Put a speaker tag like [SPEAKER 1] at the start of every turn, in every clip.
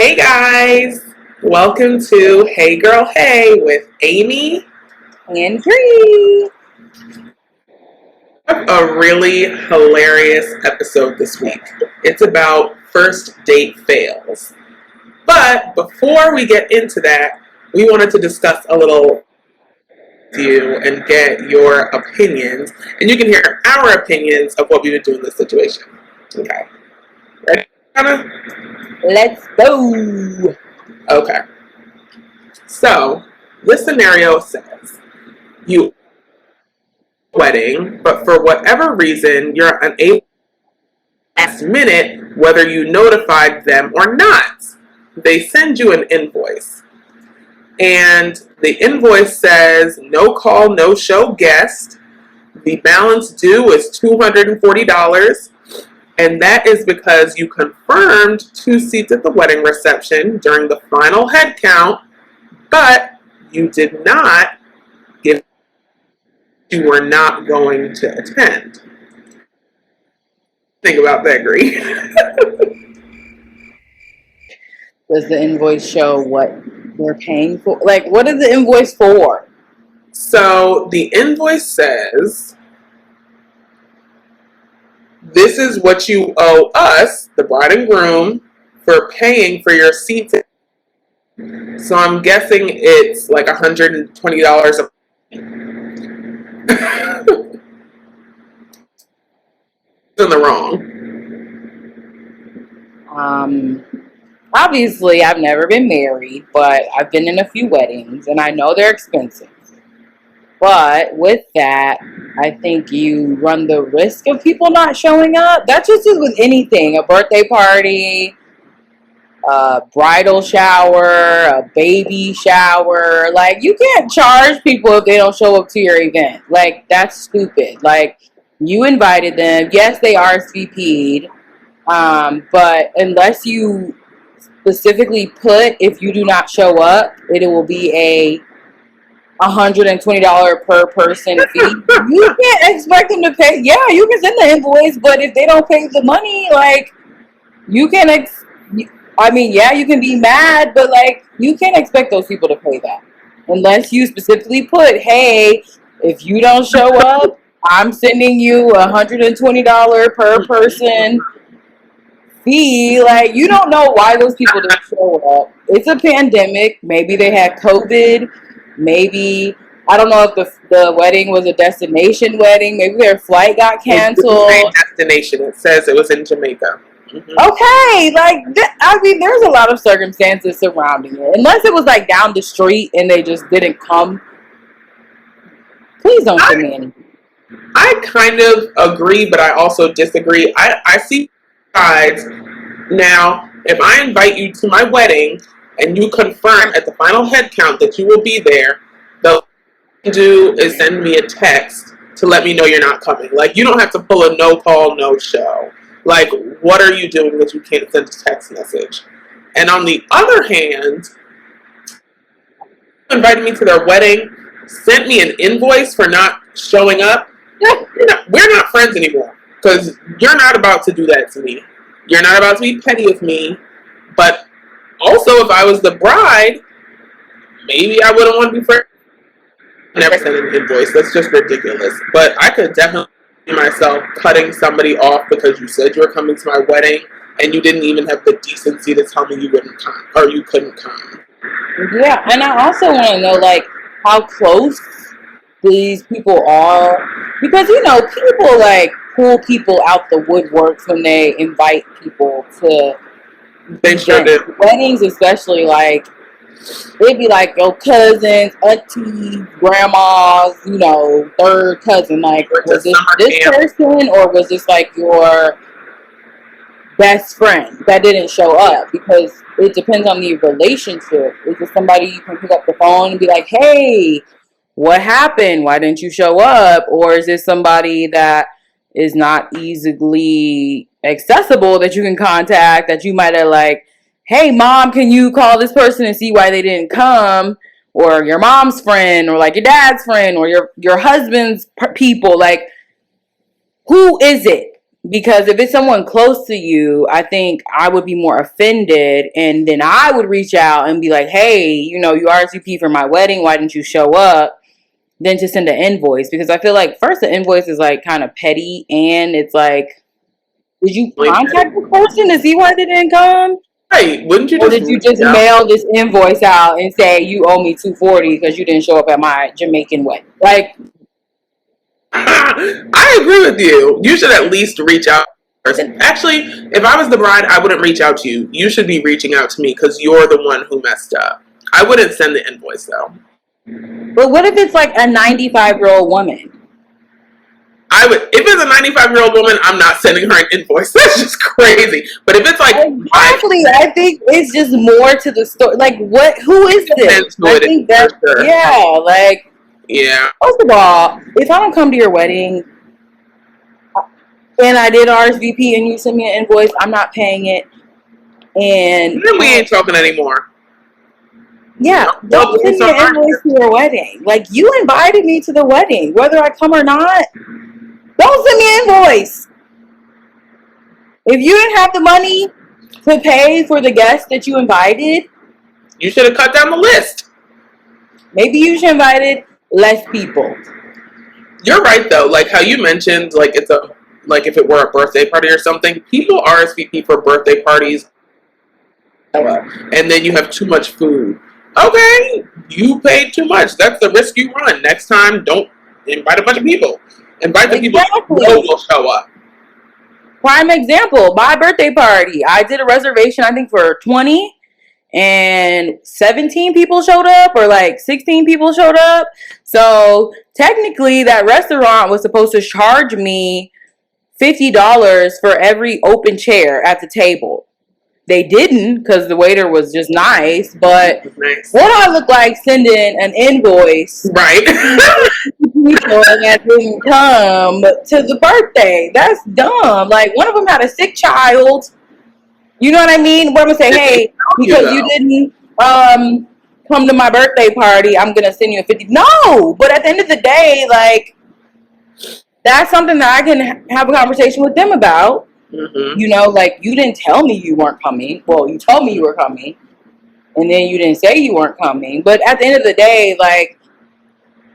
[SPEAKER 1] Hey guys, welcome to Hey Girl Hey with Amy
[SPEAKER 2] and Bree.
[SPEAKER 1] A really hilarious episode this week. It's about first date fails. But before we get into that, we wanted to discuss a little with you and get your opinions. And you can hear our opinions of what we would do in this situation. Okay. Ready, Anna?
[SPEAKER 2] Let's go.
[SPEAKER 1] Okay. So, this scenario says you wedding, but for whatever reason, you're unable last minute whether you notified them or not. They send you an invoice. And the invoice says no call, no show guest. The balance due is $240. And that is because you confirmed 2 seats at the wedding reception during the final head count, but you did not give you were not going to attend. Think about that, Gree.
[SPEAKER 2] Does the invoice show what they're paying for? Like, what is the invoice for?
[SPEAKER 1] So the invoice says, this is what you owe us, the bride and groom, for paying for your seats. So I'm guessing it's like $120 a in the wrong.
[SPEAKER 2] Obviously, I've never been married, but I've been in a few weddings, and I know they're expensive. But with that, I think you run the risk of people not showing up. That's just with anything, a birthday party, a bridal shower, a baby shower. Like, you can't charge people if they don't show up to your event. Like, that's stupid. Like, you invited them. Yes, they RSVP'd. But unless you specifically put, if you do not show up, it will be a $120 per person fee. You can't expect them to pay. Yeah, you can send the invoice, but if they don't pay the money, like, you can yeah, you can be mad, but like, you can't expect those people to pay that unless you specifically put, hey, if you don't show up, I'm sending you $120 per person fee. Like, you don't know why those people didn't show up. It's a pandemic. Maybe they had COVID. Maybe, I don't know if the wedding was a destination wedding. Maybe their flight got canceled.
[SPEAKER 1] It's the same destination. It says it was in Jamaica.
[SPEAKER 2] Mm-hmm. Okay, like, there's a lot of circumstances surrounding it. Unless it was like down the street and they just didn't come. Please don't send me any.
[SPEAKER 1] I kind of agree, but I also disagree. I see sides. Now, if I invite you to my wedding and you confirm at the final head count that you will be there, the thing to do is send me a text to let me know you're not coming. Like, you don't have to pull a no call, no show. Like, what are you doing that you can't send a text message? And on the other hand, invited me to their wedding, sent me an invoice for not showing up. We're not friends anymore, because you're not about to do that to me. You're not about to be petty with me. But also, if I was the bride, maybe I wouldn't want to be friends. Never send an invoice. That's just ridiculous. But I could definitely see myself cutting somebody off because you said you were coming to my wedding and you didn't even have the decency to tell me you wouldn't come or you couldn't come.
[SPEAKER 2] Yeah, and I also want to know, like, how close these people are, because, you know, people like pull people out the woodworks when they invite people to
[SPEAKER 1] They sure did.
[SPEAKER 2] Weddings, especially, like, it'd be like your cousins, aunties, grandmas, you know, third cousin. Like, was this person, or was this like your best friend that didn't show up? Because it depends on the relationship. Is it somebody you can pick up the phone and be like, hey, what happened? Why didn't you show up? Or is this somebody that is not easily accessible that you can contact, that you might have like, hey, mom, can you call this person and see why they didn't come? Or your mom's friend, or like your dad's friend, or your husband's people. Like, who is it? Because if it's someone close to you, I think I would be more offended, and then I would reach out and be like, hey, you RSVP for my wedding, why didn't you show up? Than to send an invoice, because I feel like first the invoice is like kind of petty, and it's like, did you contact the person to see why they didn't come?
[SPEAKER 1] Right? Wouldn't you?
[SPEAKER 2] Or did you just mail this invoice out and say you owe me $240 because you didn't show up at my Jamaican wedding? Like,
[SPEAKER 1] I agree with you. You should at least reach out. Actually, if I was the bride, I wouldn't reach out to you. You should be reaching out to me because you're the one who messed up. I wouldn't send the invoice though.
[SPEAKER 2] But what if it's like a 95-year-old woman?
[SPEAKER 1] I would. If it's a 95-year-old woman, I'm not sending her an invoice. That's just crazy. But if it's like
[SPEAKER 2] exactly, I think it's just more to the story. Like, what? Who is this? I think that yeah. First of all, if I don't come to your wedding and I did RSVP and you send me an invoice, I'm not paying it. And
[SPEAKER 1] then we ain't talking anymore.
[SPEAKER 2] Yeah, don't send me an invoice to your wedding. Like, you invited me to the wedding, whether I come or not. Don't send me an invoice. If you didn't have the money to pay for the guests that you invited,
[SPEAKER 1] you should have cut down the list.
[SPEAKER 2] Maybe you should have invited less people.
[SPEAKER 1] You're right though. Like how you mentioned, like it's like if it were a birthday party or something, people RSVP for birthday parties, and then you have too much food. Okay, you paid too much. That's the risk you run. Next time, don't invite a bunch of people. Invite the people who will show up.
[SPEAKER 2] Prime example, my birthday party. I did a reservation, I think, for 20, and 17 people showed up, or like 16 people showed up. So technically, that restaurant was supposed to charge me $50 for every open chair at the table. They didn't, because the waiter was just nice, but what do I look like sending an invoice
[SPEAKER 1] right
[SPEAKER 2] people that didn't come to the birthday? That's dumb. Like, one of them had a sick child. You know what I mean? Where I'm gonna say, hey, because you didn't come to my birthday party, I'm gonna send you a $50. No, but at the end of the day, like, that's something that I can have a conversation with them about.
[SPEAKER 1] Mm-hmm.
[SPEAKER 2] Like, you didn't tell me you weren't coming. Well, you told me you were coming, and then you didn't say you weren't coming. But at the end of the day, like,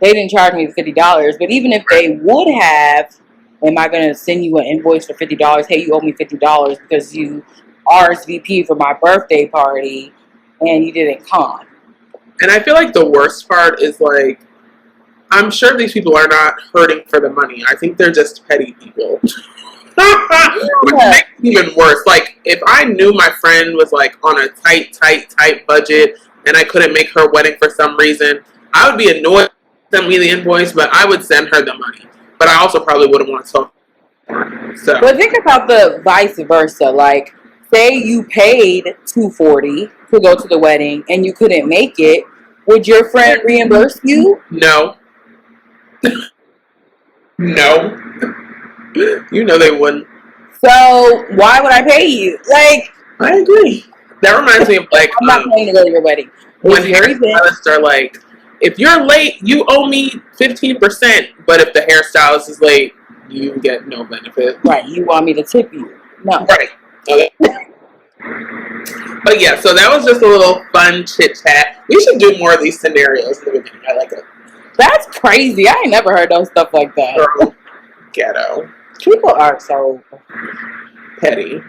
[SPEAKER 2] they didn't charge me $50. But even if they would have, am I going to send you an invoice for $50? Hey, you owe me $50 because you RSVP for my birthday party and you didn't come.
[SPEAKER 1] And I feel like the worst part is, like, I'm sure these people are not hurting for the money. I think they're just petty people. Which makes it even worse. Like, if I knew my friend was like on a tight budget and I couldn't make her wedding for some reason, I would be annoyed to send me the invoice, but I would send her the money. But I also probably wouldn't want to talk. So,
[SPEAKER 2] but think about the vice versa. Like, say you paid $240 to go to the wedding and you couldn't make it, would your friend reimburse you?
[SPEAKER 1] No. No. You know they wouldn't.
[SPEAKER 2] So why would I pay you? Like,
[SPEAKER 1] I agree. That reminds me of, like,
[SPEAKER 2] I'm not paying to go to your wedding.
[SPEAKER 1] When hairstylists are like, if you're late, you owe me 15%, but if the hairstylist is late, you get no benefit.
[SPEAKER 2] Right. You want me to tip you? No.
[SPEAKER 1] Right. Okay. But yeah, so that was just a little fun chit chat. We should do more of these scenarios in the beginning. I like it.
[SPEAKER 2] That's crazy. I ain't never heard of stuff like that.
[SPEAKER 1] Girl, ghetto.
[SPEAKER 2] People are so
[SPEAKER 1] petty.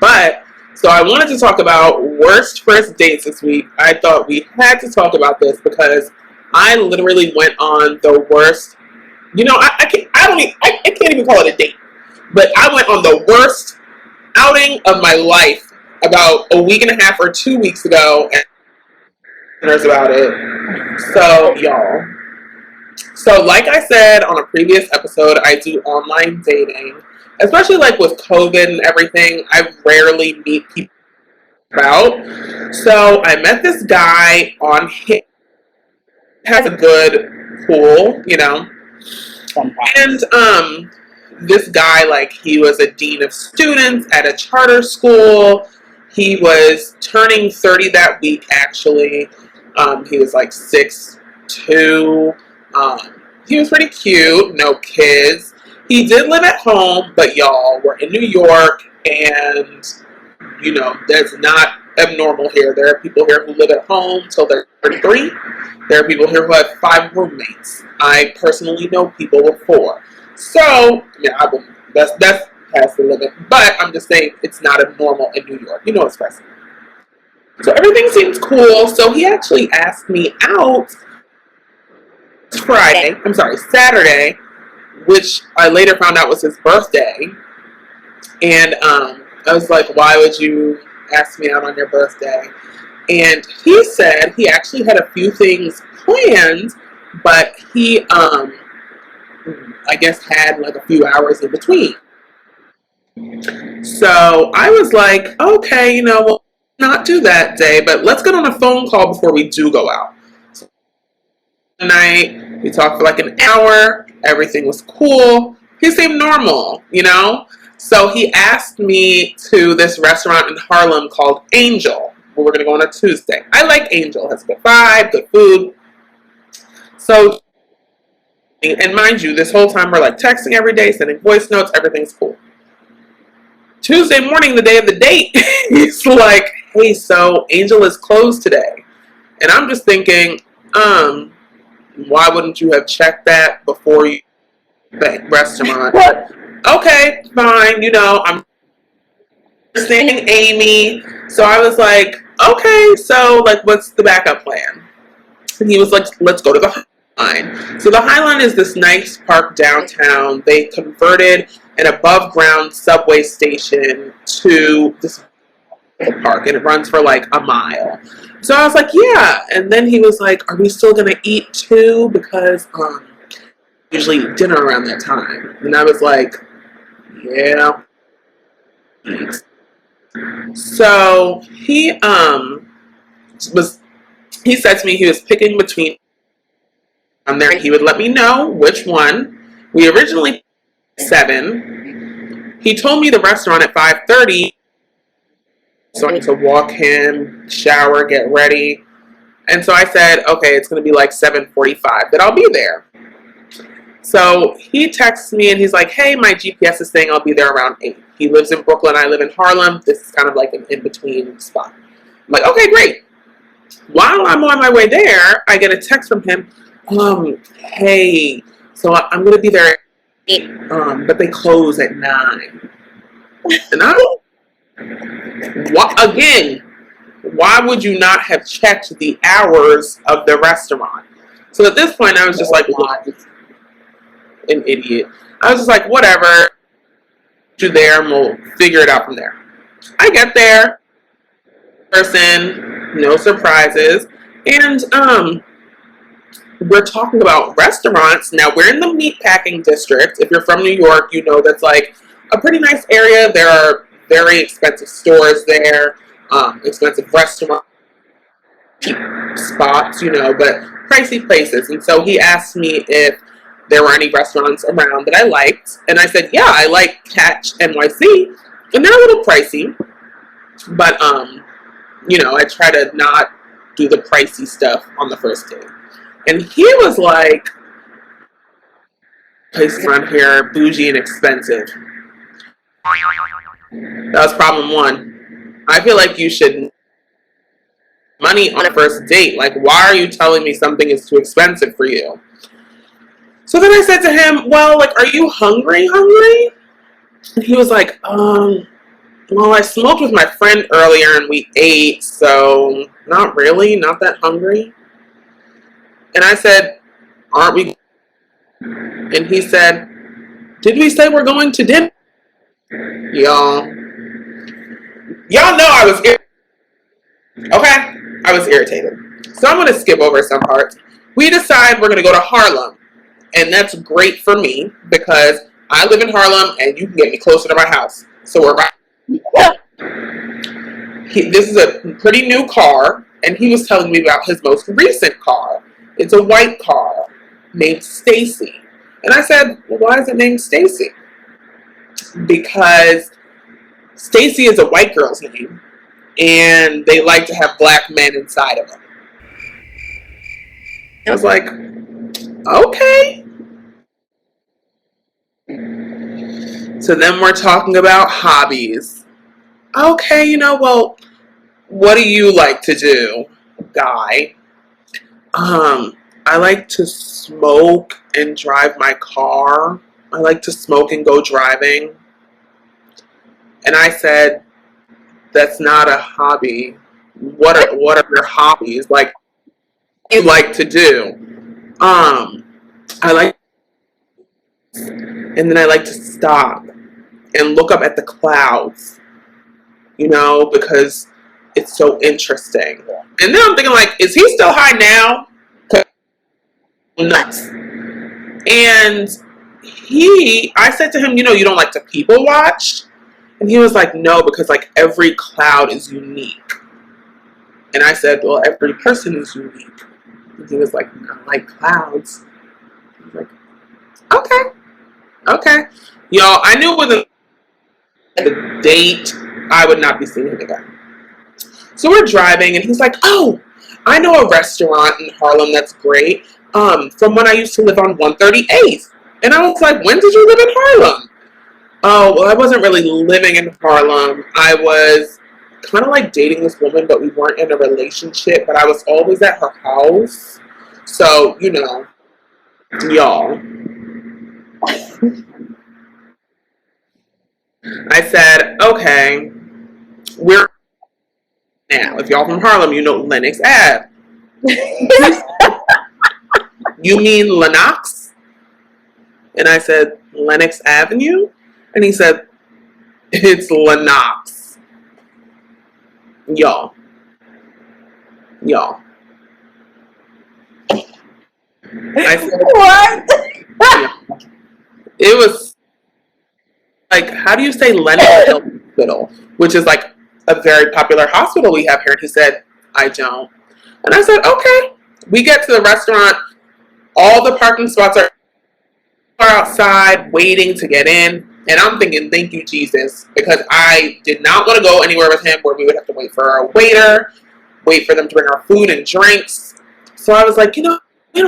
[SPEAKER 1] But, so I wanted to talk about worst first dates this week. I thought we had to talk about this because I literally went on the worst, I can't even call it a date, but I went on the worst outing of my life about a week and a half or 2 weeks ago, and there's about it. So, y'all. So, like I said on a previous episode, I do online dating. Especially, like, with COVID and everything, I rarely meet people out. So, I met this guy on Hinge. Has a good pool, And, this guy, like, he was a dean of students at a charter school. He was turning 30 that week, actually. He was, like, 6'2". He was pretty cute, no kids. He did live at home, but y'all, we're in New York, and you know, that's not abnormal here. There are people here who live at home till they're 33. There are people here who have 5 roommates. I personally know people with 4. So, yeah, I wouldn't. That's past the limit. But I'm just saying it's not abnormal in New York. You know it's pressing. So everything seems cool. So he actually asked me out Saturday, which I later found out was his birthday. And I was like, why would you ask me out on your birthday? And he said he actually had a few things planned, but he, I guess, had like a few hours in between. So I was like, okay, you know, we'll not do that day, but let's get on a phone call before we do go out. So night, we talked for like an hour. Everything was cool. He seemed normal, you know? So he asked me to this restaurant in Harlem called Angel, where we're going to go on a Tuesday. I like Angel. It has a good vibe, good food. So, and mind you, this whole time we're like texting every day, sending voice notes. Everything's cool. Tuesday morning, the day of the date, he's like, hey, so Angel is closed today. And I'm just thinking, why wouldn't you have checked that before you the restaurant? Okay, fine, you know, I'm saying Amy. So I was like, okay, so like what's the backup plan? And he was like, let's go to the High Line. So the High Line is this nice park downtown. They converted an above ground subway station to this park, and it runs for like a mile. So I was like, yeah. And then he was like, are we still gonna eat too? Because usually eat dinner around that time. And I was like, yeah. So he said to me he was picking between there, and he would let me know which one. We originally 7. He told me the restaurant at 5:30. So I need to walk him, shower, get ready. And so I said, okay, it's going to be like 7:45 that I'll be there. So he texts me and he's like, hey, my GPS is saying I'll be there around 8. He lives in Brooklyn. I live in Harlem. This is kind of like an in-between spot. I'm like, okay, great. While I'm on my way there, I get a text from him. Hey, so I'm going to be there at 8, but they close at 9. And again, why would you not have checked the hours of the restaurant? So at this point, I was just like, an idiot. I was just like, whatever. You're there, and we'll figure it out from there. I get there, person, no surprises, and we're talking about restaurants. Now we're in the meatpacking district. If you're from New York, you know that's like a pretty nice area. There are very expensive stores there, expensive restaurant spots, you know, but pricey places. And so he asked me if there were any restaurants around that I liked, and I said, yeah, I like Catch NYC, and they're a little pricey, but you know, I try to not do the pricey stuff on the first date. And he was like, places around here bougie and expensive. That was problem 1. I feel like you should money on a first date. Like, why are you telling me something is too expensive for you? So then I said to him, well, like, are you hungry? And he was like, well, I smoked with my friend earlier and we ate, so not really, not that hungry. And I said, aren't we? And he said, did we say we're going to dinner? Y'all know I was irritated. Okay? I was irritated. So I'm going to skip over some parts. We decide we're going to go to Harlem. And that's great for me because I live in Harlem and you can get me closer to my house. So we're right. This is a pretty new car, and he was telling me about his most recent car. It's a white car named Stacy. And I said, well, why is it named Stacy? Because Stacy is a white girl's name, and they like to have black men inside of them. I was like, okay. So then we're talking about hobbies. Okay, well, what do you like to do, guy? I like to smoke and drive my car. I like to smoke and go driving. And I said, that's not a hobby. What are your hobbies? Like, you like to do? I like, and then I like to stop and look up at the clouds, because it's so interesting. And then I'm thinking, like, is he still high now? Nuts. And I said to him, you don't like to people watch? And he was like, no, because like every cloud is unique. And I said, well, every person is unique. And he was like, I like clouds. I was like, okay. Y'all, I knew within the date I would not be seeing him again. So we're driving and he's like, oh, I know a restaurant in Harlem that's great. From when I used to live on 138th. And I was like, when did you live in Harlem? Oh, well, I wasn't really living in Harlem. I was kind of like dating this woman, but we weren't in a relationship, but I was always at her house. So, y'all. I said, okay, we're now. If y'all from Harlem, you know Lenox Ave. You mean Lenox? And I said, Lenox Avenue? And he said, it's Lenox. Y'all. I said,
[SPEAKER 2] what?
[SPEAKER 1] It was like, how do you say Lenox Hospital? Which is like a very popular hospital we have here. And he said, I don't. And I said, okay. We get to the restaurant. All the parking spots are outside waiting to get in. And I'm thinking, thank you, Jesus, because I did not want to go anywhere with him where we would have to wait for our waiter, wait for them to bring our food and drinks. So I was like, we don't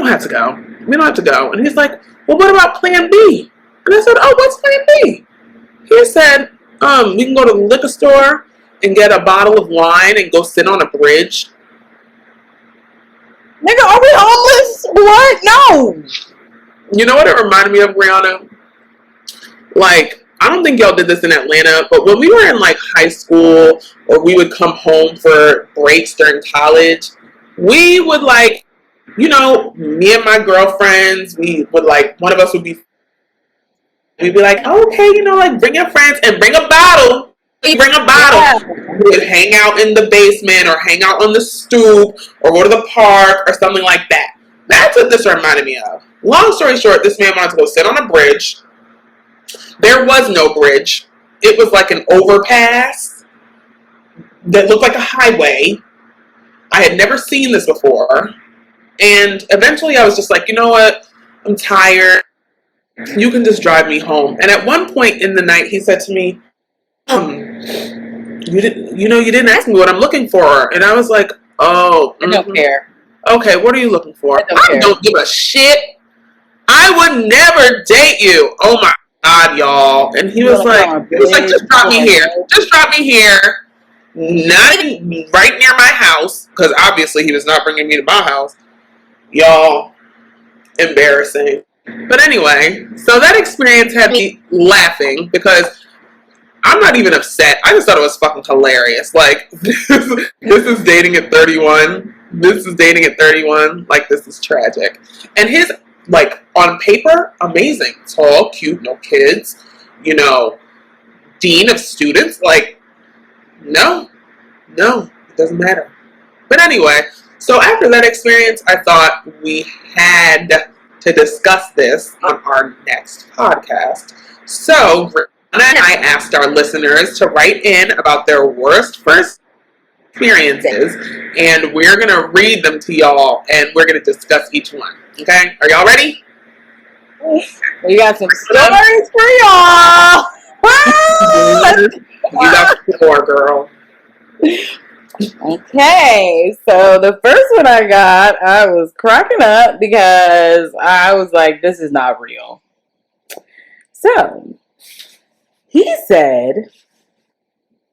[SPEAKER 1] have to go. We don't have to go. And he's like, well, what about plan B? And I said, oh, what's plan B? He said, we can go to the liquor store and get a bottle of wine and go sit on a bridge.
[SPEAKER 2] Nigga, are we homeless? What? No.
[SPEAKER 1] You know what it reminded me of, Brianna? Like, I don't think y'all did this in Atlanta, but when we were in like high school or we would come home for breaks during college, we would like, me and my girlfriends, we would like, one of us would be, we'd be like, okay, like bring your friends and bring a bottle. Bring a bottle. Yeah. We would hang out in the basement or hang out on the stoop or go to the park or something like that. That's what this reminded me of. Long story short, this man wanted to go sit on a bridge. There was no bridge. It was like an overpass that looked like a highway. I had never seen this before. And eventually I was just like, you know what? I'm tired. You can just drive me home. And at one point in the night, he said to me, you didn't ask me what I'm looking for. And I was like, oh.
[SPEAKER 2] I don't care.
[SPEAKER 1] Okay, what are you looking for? I don't give a shit. I would never date you. Oh my God, y'all. And he was like, just drop me here. Just drop me here. Not even right near my house. Because obviously he was not bringing me to my house. Y'all, embarrassing. But anyway, so that experience had me laughing because I'm not even upset. I just thought it was fucking hilarious. Like, this is dating at 31. This is dating at 31. Like, this is tragic. And his, like, on paper, amazing. Tall, cute, no kids. Dean of students. Like, no, it doesn't matter. But anyway, so after that experience, I thought we had to discuss this on our next podcast. So, Brianna and I asked our listeners to write in about their worst first experiences, and we're going to read them to y'all, and we're going to discuss each one. Okay? Are y'all ready?
[SPEAKER 2] We got some stories for y'all.
[SPEAKER 1] You got 4, girl.
[SPEAKER 2] Okay, so the first one I got, I was cracking up because I was like, this is not real. So, He said,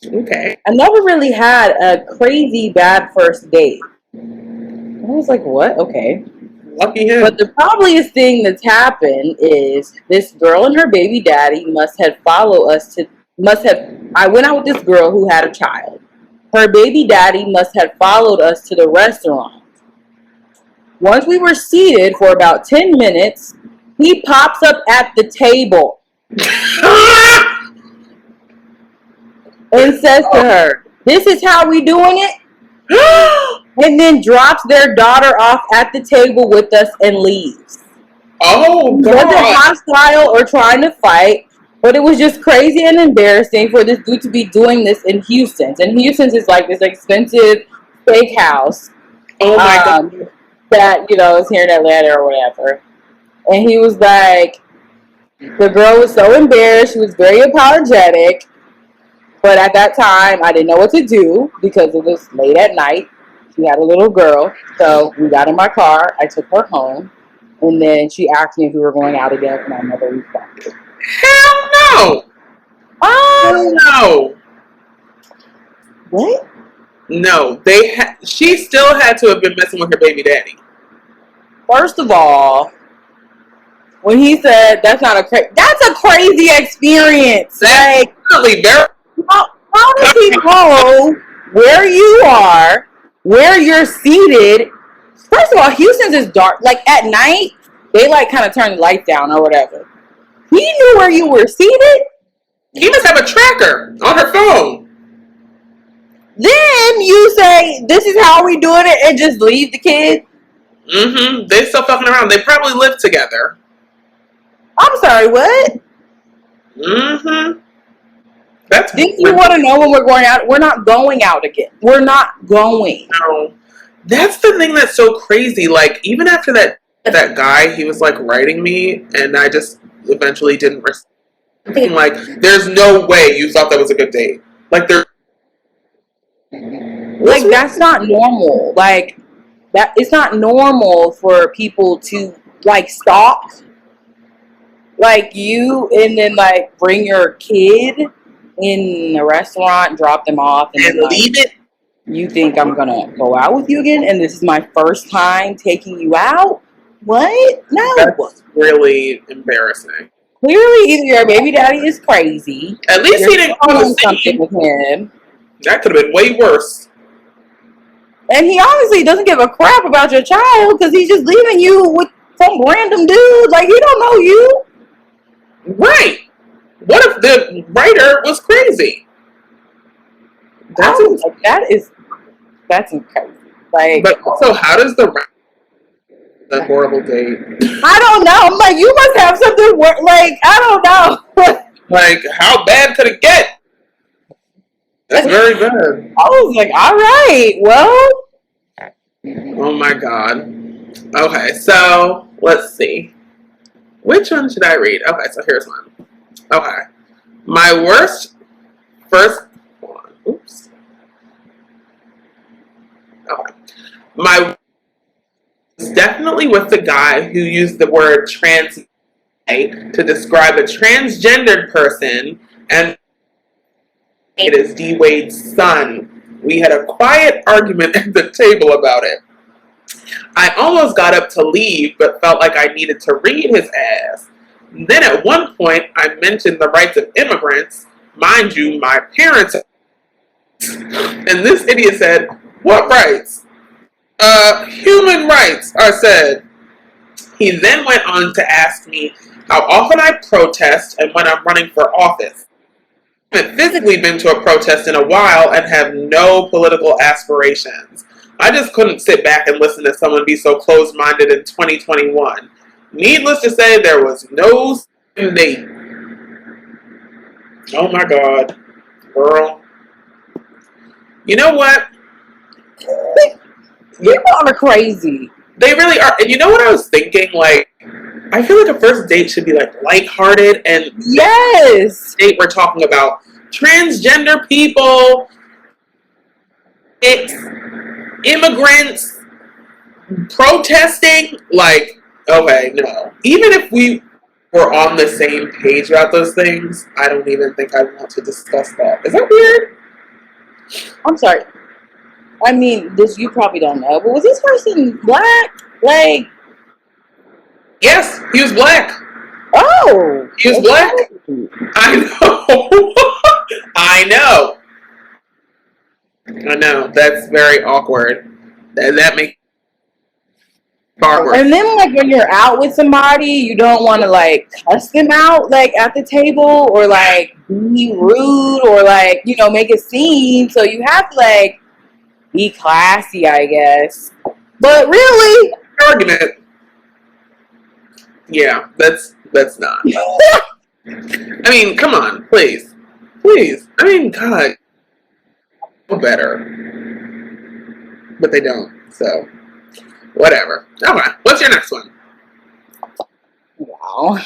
[SPEAKER 1] okay,
[SPEAKER 2] I never really had a crazy bad first date. I was like, what? Okay.
[SPEAKER 1] lucky him.
[SPEAKER 2] But the probablyest thing that's happened is this girl and her baby daddy must have followed us to, I went out with this girl who had a child. Her baby daddy must have followed us to the restaurant. Once we were seated for about 10 minutes, he pops up at the table and says to her, this is how we doing it? And then drops their daughter off at the table with us and leaves.
[SPEAKER 1] Oh, God.
[SPEAKER 2] Wasn't hostile or trying to fight, but it was just crazy and embarrassing for this dude to be doing this in Houston's. And Houston's is like this expensive steakhouse.
[SPEAKER 1] Oh, my God.
[SPEAKER 2] That, you know, is here in Atlanta or whatever. And he was like, the girl was so embarrassed. She was very apologetic. But at that time, I didn't know what to do because it was late at night. She had a little girl. So we got in my car. I took her home. And then she asked me if we were going out again, and I never responded.
[SPEAKER 1] Hell no! Hell no!
[SPEAKER 2] What?
[SPEAKER 1] No, she still had to have been messing with her baby daddy.
[SPEAKER 2] First of all, when he said that's a crazy experience.
[SPEAKER 1] That's
[SPEAKER 2] like,
[SPEAKER 1] really very.
[SPEAKER 2] How does he know where you are, where you're seated? First of all, Houston's is dark. Like at night, they like kind of turn the lights down or whatever. He knew where you were seated.
[SPEAKER 1] He must have a tracker on her phone.
[SPEAKER 2] Then you say, this is how we doing it, and just leave the kid?
[SPEAKER 1] Mm-hmm. They still fucking around. They probably live together.
[SPEAKER 2] I'm sorry, what?
[SPEAKER 1] Mm-hmm.
[SPEAKER 2] Didn't you want to know when we're going out? We're not going out again. We're not going. No.
[SPEAKER 1] That's the thing that's so crazy. Like, even after that guy, he was like writing me, and I just eventually didn't respond. Like, there's no way you thought that was a good date. Like,
[SPEAKER 2] that's not normal. Like, that it's not normal for people to like stalk like you and then like bring your kid in a restaurant, drop them off, and then,
[SPEAKER 1] leave it.
[SPEAKER 2] You think I'm gonna go out with you again, and this is my first time taking you out? What? No.
[SPEAKER 1] That's really embarrassing.
[SPEAKER 2] Clearly, either your baby daddy is crazy.
[SPEAKER 1] At least he didn't do
[SPEAKER 2] something with him.
[SPEAKER 1] That could have been way worse.
[SPEAKER 2] And he honestly doesn't give a crap about your child because he's just leaving you with some random dude. Like, he don't know you.
[SPEAKER 1] Right. What if the writer was crazy?
[SPEAKER 2] That's crazy. Like,
[SPEAKER 1] but also, how does the horrible date?
[SPEAKER 2] I don't know. I'm like, you must have something. Like, I don't know.
[SPEAKER 1] Like, how bad could it get? That's very bad.
[SPEAKER 2] I was like, all right, well.
[SPEAKER 1] Oh my God. Okay, so let's see. Which one should I read? Okay, so here's one. Okay. My worst first. Oops. Okay. My was definitely with the guy who used the word trans to describe a transgendered person, and it is D. Wade's son. We had a quiet argument at the table about it. I almost got up to leave, but felt like I needed to read his ass. Then at one point, I mentioned the rights of immigrants. Mind you, my parents. And this idiot said, "What rights?" Human rights are said. He then went on to ask me how often I protest and when I'm running for office. I haven't physically been to a protest in a while and have no political aspirations. I just couldn't sit back and listen to someone be so closed-minded in 2021. Needless to say, there was no date. Oh my God. Girl. You know what?
[SPEAKER 2] People are crazy.
[SPEAKER 1] They really are. And you know what I was thinking? Like, I feel like a first date should be like lighthearted, and
[SPEAKER 2] yes,
[SPEAKER 1] date we're talking about transgender people, it's immigrants, protesting. Like, okay, no. Even if we we're on the same page about those things, I don't even think I want to discuss that. Is that weird?
[SPEAKER 2] I'm sorry. I mean, this you probably don't know, but was this person black? Like,
[SPEAKER 1] yes, he was black.
[SPEAKER 2] Oh,
[SPEAKER 1] he was black. I know. I know. That's very awkward. That makes awkward.
[SPEAKER 2] And then, like, when you're out with somebody, you don't want to, like, cuss them out, like, at the table, or, like, be rude, or, like, you know, make a scene. So you have to, like, be classy, I guess. But really,
[SPEAKER 1] argument. Yeah, that's not. I mean, come on, please. I mean, God, know better, but they don't. So, whatever. Okay, what's your next one?
[SPEAKER 2] Wow.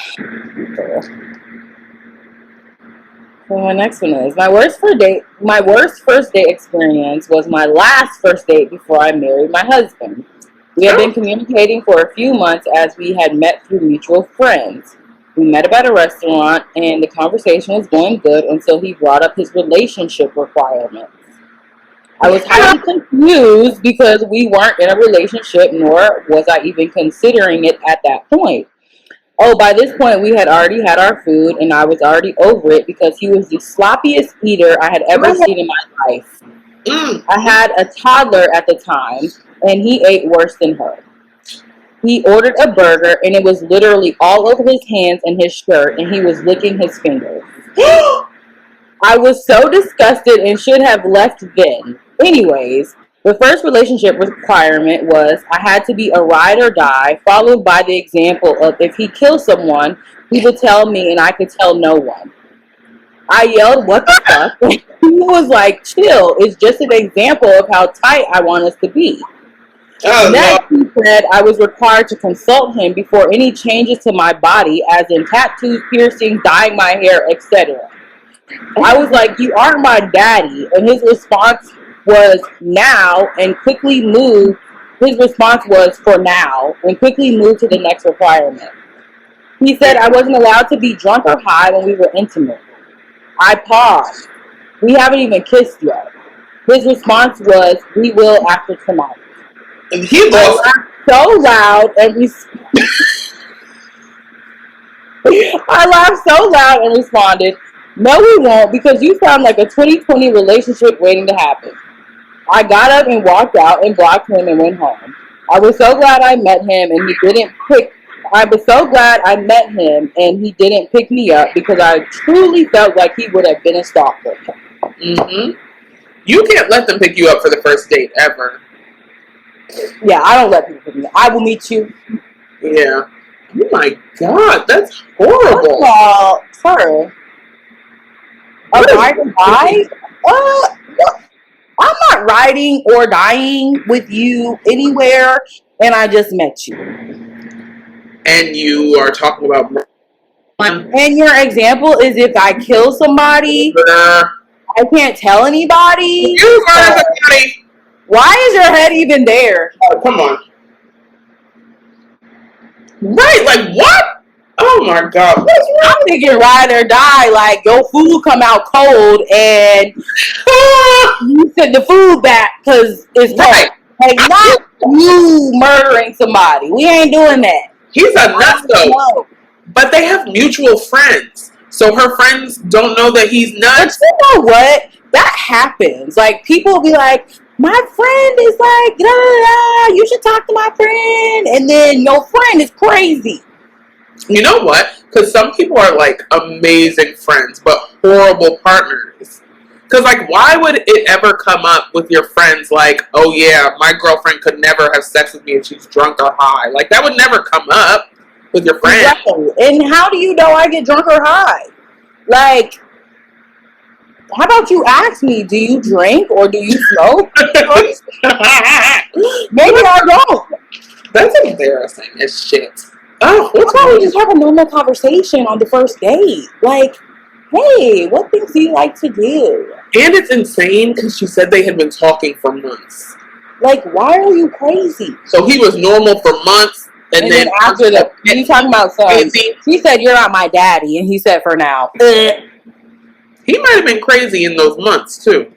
[SPEAKER 2] So my next one is my worst first date experience was my last first date before I married my husband. We had been communicating for a few months as we had met through mutual friends. We met up at a restaurant and the conversation was going good until he brought up his relationship requirements. I was highly confused because we weren't in a relationship, nor was I even considering it at that point. Oh, by this point, we had already had our food, and I was already over it because he was the sloppiest eater I had ever seen in my life. I had a toddler at the time, and he ate worse than her. He ordered a burger, and it was literally all over his hands and his shirt, and he was licking his fingers. I was so disgusted and should have left then. Anyways, the first relationship requirement was I had to be a ride or die, followed by the example of if he kills someone, he would tell me and I could tell no one. I yelled, "What the fuck?" He was like, "Chill, it's just an example of how tight I want us to be." Next, he said I was required to consult him before any changes to my body, as in tattoos, piercings, dyeing my hair, etc. I was like, "You aren't my daddy," and his response was now and quickly moved. His response was for now and quickly moved to the next requirement. He said I wasn't allowed to be drunk or high when we were intimate. I paused. We haven't even kissed yet. His response was, "We will after tonight."
[SPEAKER 1] And he laughed
[SPEAKER 2] so loud and I laughed so loud and responded, "No, we won't, because you sound like a 2020 relationship waiting to happen." I got up and walked out and blocked him and went home. I was so glad I met him and he didn't pick me up because I truly felt like he would have been a stalker.
[SPEAKER 1] Mm-hmm. You can't let them pick you up for the first date ever.
[SPEAKER 2] Yeah, I don't let people pick me up. I will meet you.
[SPEAKER 1] Yeah. Oh my God, that's horrible.
[SPEAKER 2] Sir. A ride or die? I'm not riding or dying with you anywhere, and I just met you.
[SPEAKER 1] And you are talking about...
[SPEAKER 2] And your example is if I kill somebody, I can't tell anybody.
[SPEAKER 1] You murder somebody.
[SPEAKER 2] Why is your head even there?
[SPEAKER 1] Oh, come on. Right, like what? Oh my God. What's wrong?
[SPEAKER 2] I'm thinking ride or die, like your food come out cold and you send the food back because it's cold.
[SPEAKER 1] Right.
[SPEAKER 2] Like not you murdering somebody. We ain't doing that.
[SPEAKER 1] He's a nut though. But they have mutual friends. So her friends don't know that he's nuts.
[SPEAKER 2] But you know what? That happens. Like people will be like, my friend is like, da, da, da, you should talk to my friend. And then your friend is crazy.
[SPEAKER 1] You know what? Because some people are like amazing friends, but horrible partners. Because like, why would it ever come up with your friends like, oh yeah, my girlfriend could never have sex with me if she's drunk or high? Like that would never come up with your friend.
[SPEAKER 2] Exactly. And how do you know I get drunk or high? Like, how about you ask me, do you drink or do you smoke? Maybe I don't.
[SPEAKER 1] That's embarrassing as shit. Oh,
[SPEAKER 2] why don't we just have a normal conversation on the first date? Like, hey, what things do you like to do?
[SPEAKER 1] And it's insane because she said they had been talking for months.
[SPEAKER 2] Like, why are you crazy?
[SPEAKER 1] So he was normal for months,
[SPEAKER 2] And then after you talking about son, he said, "You're not my daddy," and he said, "For now."
[SPEAKER 1] He might have been crazy in those months too,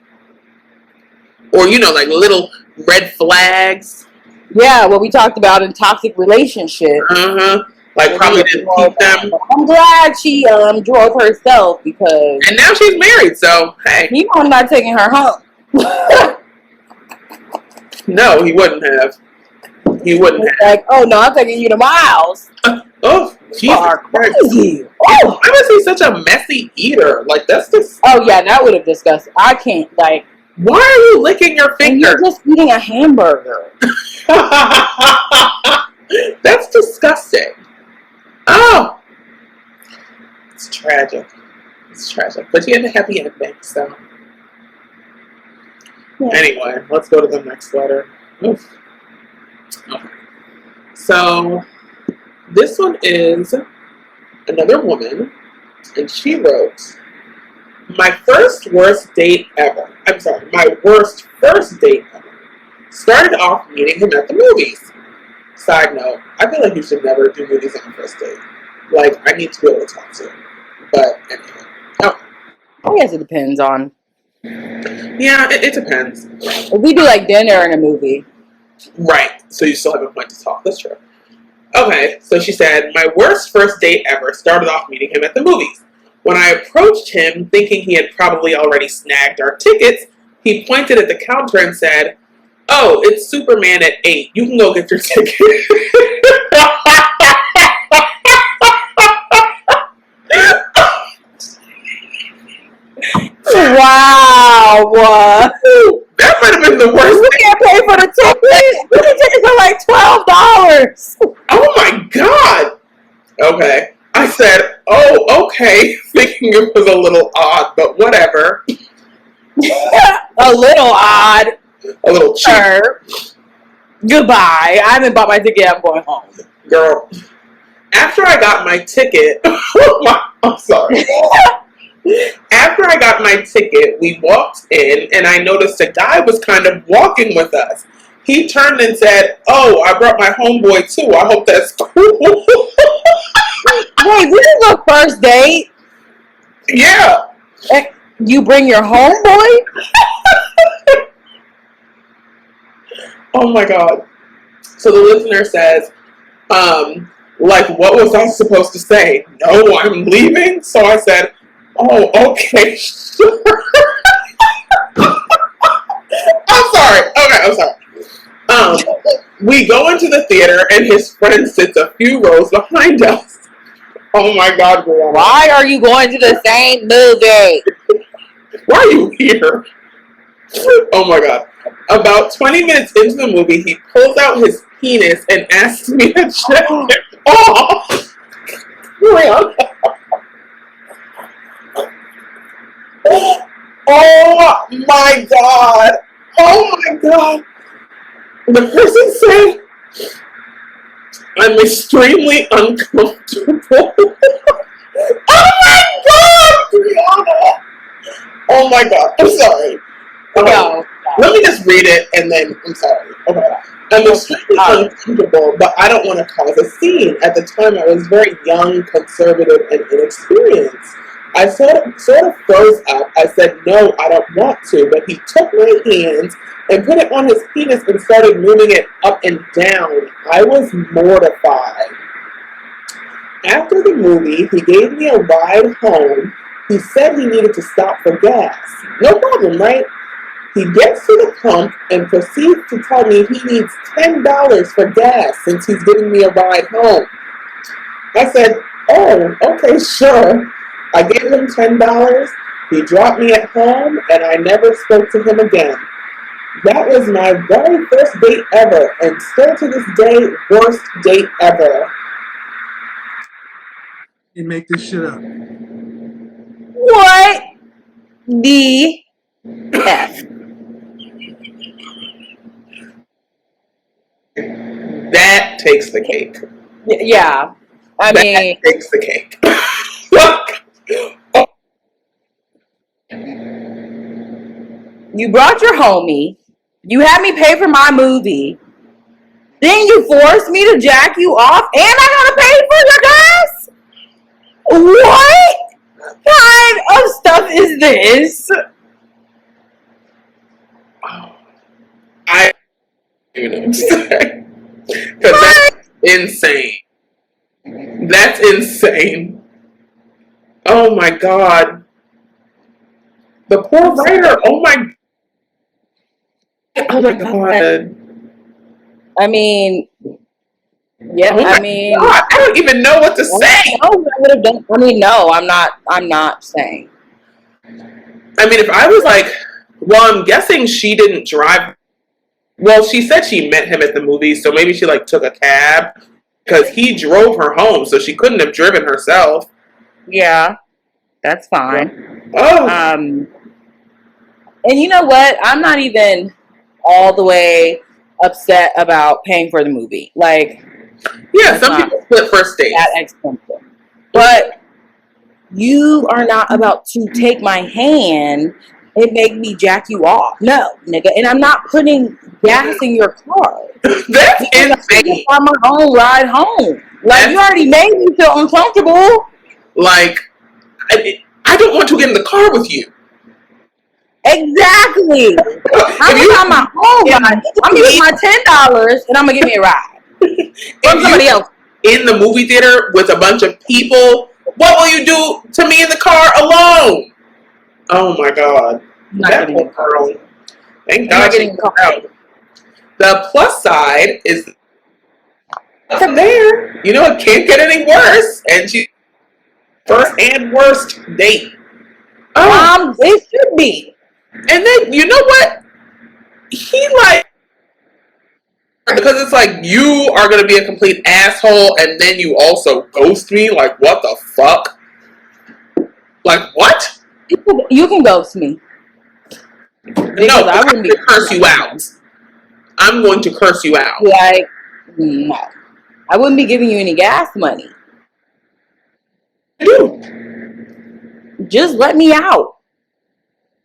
[SPEAKER 1] or like little red flags.
[SPEAKER 2] Yeah, what we talked about in toxic relationships.
[SPEAKER 1] Like probably didn't keep them.
[SPEAKER 2] I'm glad she drove herself because.
[SPEAKER 1] And now she's married, so hey.
[SPEAKER 2] He was not taking her home.
[SPEAKER 1] No, he wouldn't have. He wouldn't have.
[SPEAKER 2] Like, oh no, I'm taking you to my house.
[SPEAKER 1] Oh, Jesus
[SPEAKER 2] crazy. Oh,
[SPEAKER 1] I was he such a messy eater. Like that's just.
[SPEAKER 2] Oh yeah, that would have disgusted. I can't like.
[SPEAKER 1] Why are you licking your finger?
[SPEAKER 2] You're just eating a hamburger.
[SPEAKER 1] That's disgusting. Oh, it's tragic. It's tragic, but you had a happy ending. So anyway, let's go to the next letter. Oof. Okay. So this one is another woman, and she wrote, "My first worst date ever. I'm sorry, my worst first date ever. Started off meeting him at the movies. Side note, I feel like you should never do movies on a first date. Like, I need to be able to talk to him. But anyway. Okay.
[SPEAKER 2] I guess it depends on.
[SPEAKER 1] Yeah, it depends.
[SPEAKER 2] If we do like dinner and a movie.
[SPEAKER 1] Right. So you still have a point to talk. That's true. Okay. So she said, my worst first date ever started off meeting him at the movies. When I approached him, thinking he had probably already snagged our tickets, he pointed at the counter and said, "Oh, it's Superman at 8. You can go get your ticket."
[SPEAKER 2] Wow.
[SPEAKER 1] That might have been the worst.
[SPEAKER 2] We can't pay for the ticket. The tickets are like $12.
[SPEAKER 1] Oh my God. Okay. I said, "Oh, okay," thinking it was a little odd, but whatever.
[SPEAKER 2] A little odd.
[SPEAKER 1] A little cheap.
[SPEAKER 2] Goodbye. I haven't bought my ticket. I'm going home.
[SPEAKER 1] Girl, after I got my ticket, I'm sorry. After I got my ticket, we walked in, and I noticed a guy was kind of walking with us. He turned and said, "Oh, I brought my homeboy too. I hope that's cool."
[SPEAKER 2] Wait, this is a first date?
[SPEAKER 1] Yeah.
[SPEAKER 2] You bring your homeboy?
[SPEAKER 1] Oh my God. So the listener says, like, what was I supposed to say? No, I'm leaving? So I said, "Oh, okay, sure." I'm sorry. Okay, I'm sorry. We go into the theater and his friend sits a few rows behind us. Oh my God, girl.
[SPEAKER 2] Why are you going to the same movie?
[SPEAKER 1] Why are you here? Oh my God. About 20 minutes into the movie, he pulls out his penis and asks me to check it off. Oh my God. Oh my God. The person said, "I'm extremely uncomfortable." Oh my God, Brianna. Oh my God. I'm sorry.
[SPEAKER 2] No.
[SPEAKER 1] Let me just read it and then I'm sorry. Okay. I'm extremely uncomfortable, but I don't want to cause a scene. At the time, I was very young, conservative, and inexperienced. I sort of froze up. I said, "No, I don't want to," but he took my hands and put it on his penis and started moving it up and down. I was mortified. After the movie, he gave me a ride home. He said he needed to stop for gas. No problem, right? He gets to the pump and proceeds to tell me he needs $10 for gas since he's giving me a ride home. I said, "Oh, okay, sure." I gave him $10. He dropped me at home, and I never spoke to him again. That was my very first date ever, and still to this day, worst date ever.
[SPEAKER 3] You make this shit up.
[SPEAKER 2] What the F?
[SPEAKER 1] That takes the cake.
[SPEAKER 2] Yeah. I mean,
[SPEAKER 1] that takes the cake.
[SPEAKER 2] you brought your homie. You had me pay for my movie. Then you force me to jack you off, and I gotta pay for your gas? What kind of stuff is this?
[SPEAKER 1] I don't even know what to say. Because that's insane. That's insane. Oh my god. The poor writer. Oh my god.
[SPEAKER 2] I mean, yeah,
[SPEAKER 1] Oh my
[SPEAKER 2] I mean,
[SPEAKER 1] god. I don't even know what to say.
[SPEAKER 2] I would have done. I mean, no, I'm not saying.
[SPEAKER 1] I mean, if I was like, well, I'm guessing she didn't drive. Well, she said she met him at the movies, so maybe she like took a cab because he drove her home, so she couldn't have driven herself.
[SPEAKER 2] Yeah, that's fine.
[SPEAKER 1] Oh,
[SPEAKER 2] And you know what? I'm not even all the way upset about paying for the movie. Like,
[SPEAKER 1] yeah,
[SPEAKER 2] that's
[SPEAKER 1] some
[SPEAKER 2] not
[SPEAKER 1] people split first dates.
[SPEAKER 2] that expensive. But you are not about to take my hand and make me jack you off. No, nigga. And I'm not putting gas in your car.
[SPEAKER 1] That's insane.
[SPEAKER 2] On my own ride home. Like, you already made me feel uncomfortable.
[SPEAKER 1] Like, I don't want to get in the car with you.
[SPEAKER 2] Exactly. I'm on my own ride. I'm gonna use my $10 and I'm gonna give me a ride. From somebody else.
[SPEAKER 1] In the movie theater with a bunch of people, what will you do to me in the car alone? Oh my god. That poor girl. Thank God she got out. The plus side is from there. You know, it can't get any worse. And she first and worst date. Oh,
[SPEAKER 2] It should be.
[SPEAKER 1] and then you know what? He like, because it's like you are gonna be a complete asshole, and then you also ghost me. Like, what the fuck? Like, what?
[SPEAKER 2] You can ghost me.
[SPEAKER 1] No, I wouldn't be curse you out. I'm going to curse you out.
[SPEAKER 2] Like, no, I wouldn't be giving you any gas money.
[SPEAKER 1] Dude,
[SPEAKER 2] just let me out.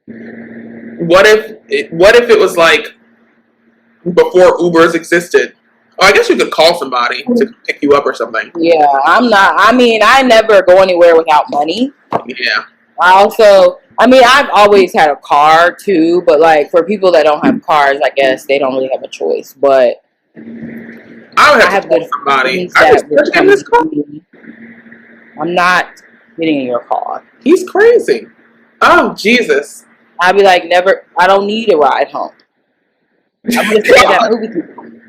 [SPEAKER 1] What if it was like before Ubers existed? Oh, I guess you could call somebody to pick you up or something.
[SPEAKER 2] Yeah, I'm not. I mean, I never go anywhere without money.
[SPEAKER 1] Yeah.
[SPEAKER 2] I've always had a car too, but like for people that don't have cars, I guess they don't really have a choice. But
[SPEAKER 1] I would have to call somebody.
[SPEAKER 2] I'm not getting in your car.
[SPEAKER 1] He's crazy. Oh, Jesus.
[SPEAKER 2] I'd be like, never. I don't need a ride home. I'm gonna stay at that movie theater.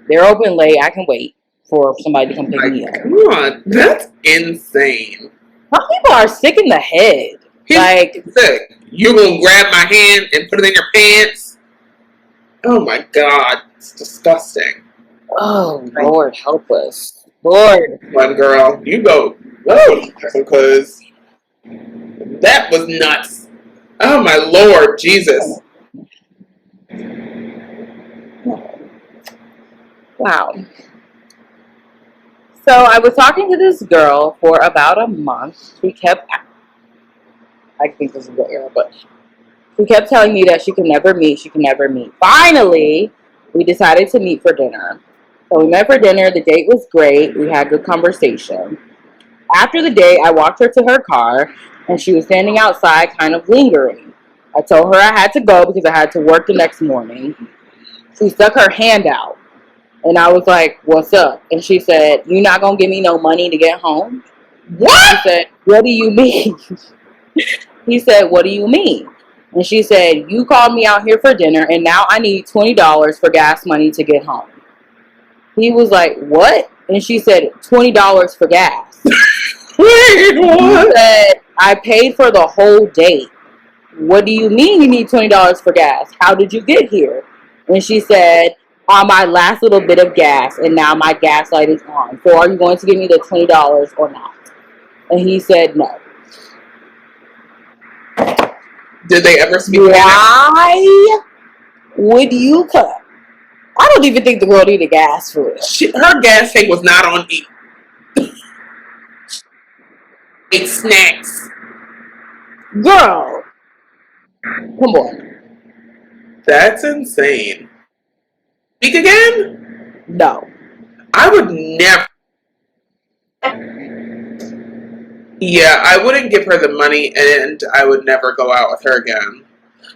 [SPEAKER 2] They're open late. I can wait for somebody to come pick me up.
[SPEAKER 1] Come on, that's insane.
[SPEAKER 2] Some people are sick in the head.
[SPEAKER 1] He's sick. You gonna grab my hand and put it in your pants? Oh my God, it's disgusting.
[SPEAKER 2] Oh Lord, help us, Lord.
[SPEAKER 1] One girl, you go, because that was nuts. Oh my Lord, Jesus.
[SPEAKER 2] Wow. So I was talking to this girl for about a month. I think this is the era, but she kept telling me that she could never meet. Finally, we decided to meet for dinner. So we met for dinner. The date was great. We had good conversation. After the date, I walked her to her car, and she was standing outside kind of lingering. I told her I had to go because I had to work the next morning. She stuck her hand out. And I was like, what's up? And she said, you not going to give me no money to get home?
[SPEAKER 1] What?
[SPEAKER 2] He said, what do you mean? He said, what do you mean? And she said, you called me out here for dinner, and now I need $20 for gas money to get home. He was like, what? And she said, $20 for gas.
[SPEAKER 1] Wait, what?
[SPEAKER 2] He said, I paid for the whole date. What do you mean you need $20 for gas? How did you get here? And she said, on my last little bit of gas, and now my gas light is on. So are you going to give me the $20 or not? And he said no.
[SPEAKER 1] Did they ever speak?
[SPEAKER 2] Why would you cut? I don't even think the girl needed gas for it.
[SPEAKER 1] Her gas tank was not on E. Ate snacks.
[SPEAKER 2] Girl, come on.
[SPEAKER 1] That's insane. Speak again?
[SPEAKER 2] No.
[SPEAKER 1] I would never. Yeah, I wouldn't give her the money, and I would never go out with her again.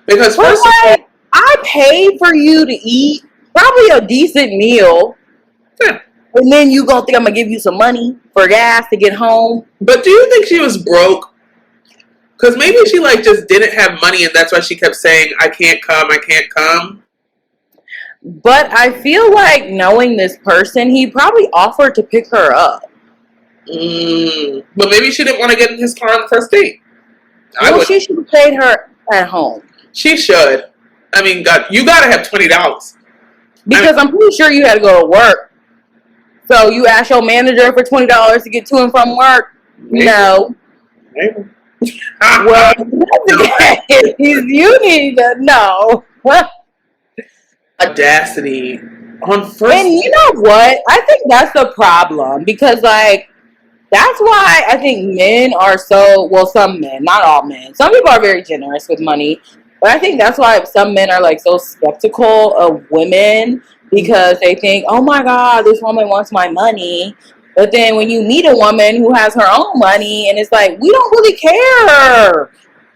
[SPEAKER 1] Because first of all,
[SPEAKER 2] I paid for you to eat probably a decent meal.
[SPEAKER 1] yeah.
[SPEAKER 2] And then you gonna think I'm gonna give you some money for gas to get home.
[SPEAKER 1] But do you think she was broke? Because maybe she like just didn't have money, and that's why she kept saying, "I can't come, I can't come."
[SPEAKER 2] But I feel like knowing this person, he probably offered to pick her up.
[SPEAKER 1] But maybe she didn't want to get in his car on the first date.
[SPEAKER 2] She should have paid her at home.
[SPEAKER 1] She should. I mean, God, you gotta have $20.
[SPEAKER 2] Because I'm pretty sure you had to go to work. So you asked your manager for $20 to get to and from work? Maybe. No.
[SPEAKER 1] Maybe.
[SPEAKER 2] Well, you need to know.
[SPEAKER 1] Audacity on first.
[SPEAKER 2] And you know what? I think that's the problem because, like, that's why I think men are some men, not all men. Some people are very generous with money, but I think that's why some men are like so skeptical of women because they think, oh my God, this woman wants my money. But then when you meet a woman who has her own money and it's like, we don't really care